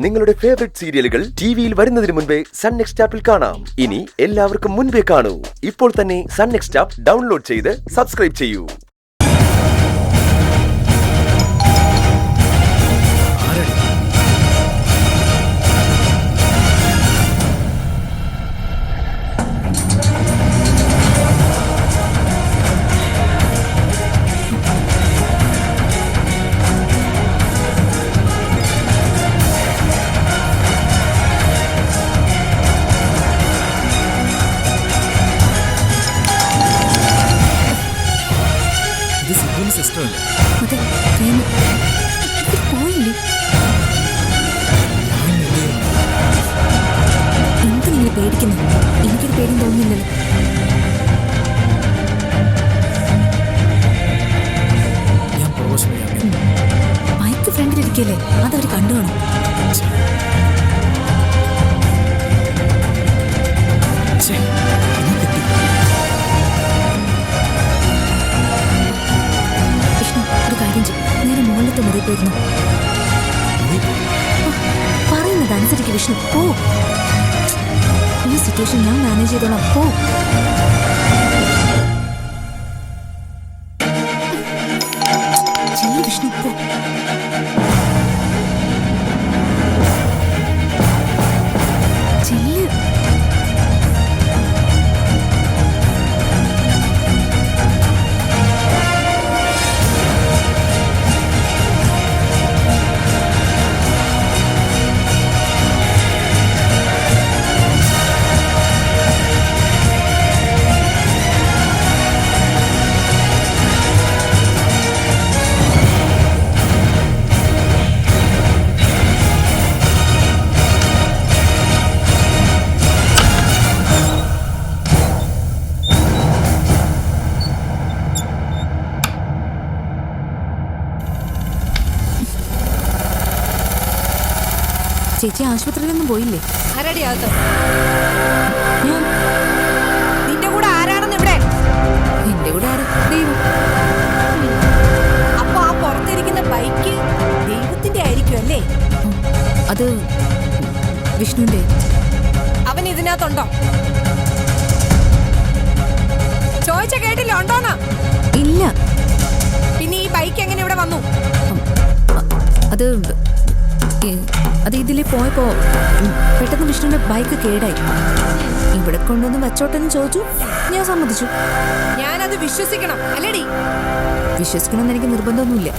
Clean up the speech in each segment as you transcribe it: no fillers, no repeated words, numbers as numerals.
നിങ്ങളുടെ ഫേവറേറ്റ് സീരിയലുകൾ ടിവിയിൽ വരുന്നതിന് മുൻപേ സൺ നെക്സ്റ്റ് ആപ്പിൽ കാണാം. ഇനി എല്ലാവർക്കും മുൻപേ കാണൂ. ഇപ്പോൾ തന്നെ സൺ നെക്സ്റ്റ് ആപ്പ് ഡൗൺലോഡ് ചെയ്ത് സബ്സ്ക്രൈബ് ചെയ്യൂ. പേടിക്കുന്നു. എനിക്കൊരു പേടിയും തോന്നുന്നില്ലല്ലോ. മൈക്ക് ഫ്രണ്ടിലിരിക്കല്ലേ, അതവര് കണ്ടു കാണും. വിഷ്ണു, ഒരു കാര്യം ചെയ്യും, നേരെ മുകളിലത്തെ മുറി പോയിരുന്നു. പറയുന്നത് അനുസരിക്ക് വിഷ്ണു, പോ. ഈ സിറ്റുവേഷൻ ഞാൻ മാനേജ് ചെയ്തോളാം, പോ. ചെല്ലു വിഷ്ണു, പോ. ചെല്ലു. ചേച്ചി ആശുപത്രിയിലൊന്നും പോയില്ലേ? നിന്റെ കൂടെ ആരാണെന്ന് ഇവിടെ? എന്റെ കൂടെ ആര്? ദൈവം. അപ്പൊ ആ പുറത്തിരിക്കുന്ന ബൈക്ക് ദൈവത്തിന്റെ ആയിരിക്കും അല്ലേ? അത് വിഷ്ണുവിന്റെ. അവൻ ഇതിനകത്തുണ്ടോ? ചോദിച്ച കേട്ടില്ല, ഉണ്ടോന്നാ? ഇല്ല. പിന്നെ ഈ ബൈക്ക് എങ്ങനെ ഇവിടെ വന്നു? അത് ഇതിലേ പോയപ്പോ പെട്ടെന്ന് വിഷ്ണുവിന്റെ ബൈക്ക് കേടായി. ഇവിടെ കൊണ്ടുവന്ന് വച്ചോട്ടെന്ന് ചോദിച്ചു, ഞാൻ സമ്മതിച്ചു. ഞാനത് വിശ്വസിക്കണം അല്ലേടി? വിശ്വസിക്കണമെന്ന് എനിക്ക് നിർബന്ധമൊന്നുമില്ല,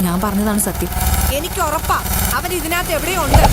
ഞാൻ പറഞ്ഞതാണ് സത്യം. എനിക്ക് ഉറപ്പാ അവൻ ഇതിനകത്ത് എവിടെയോ ഉണ്ട്.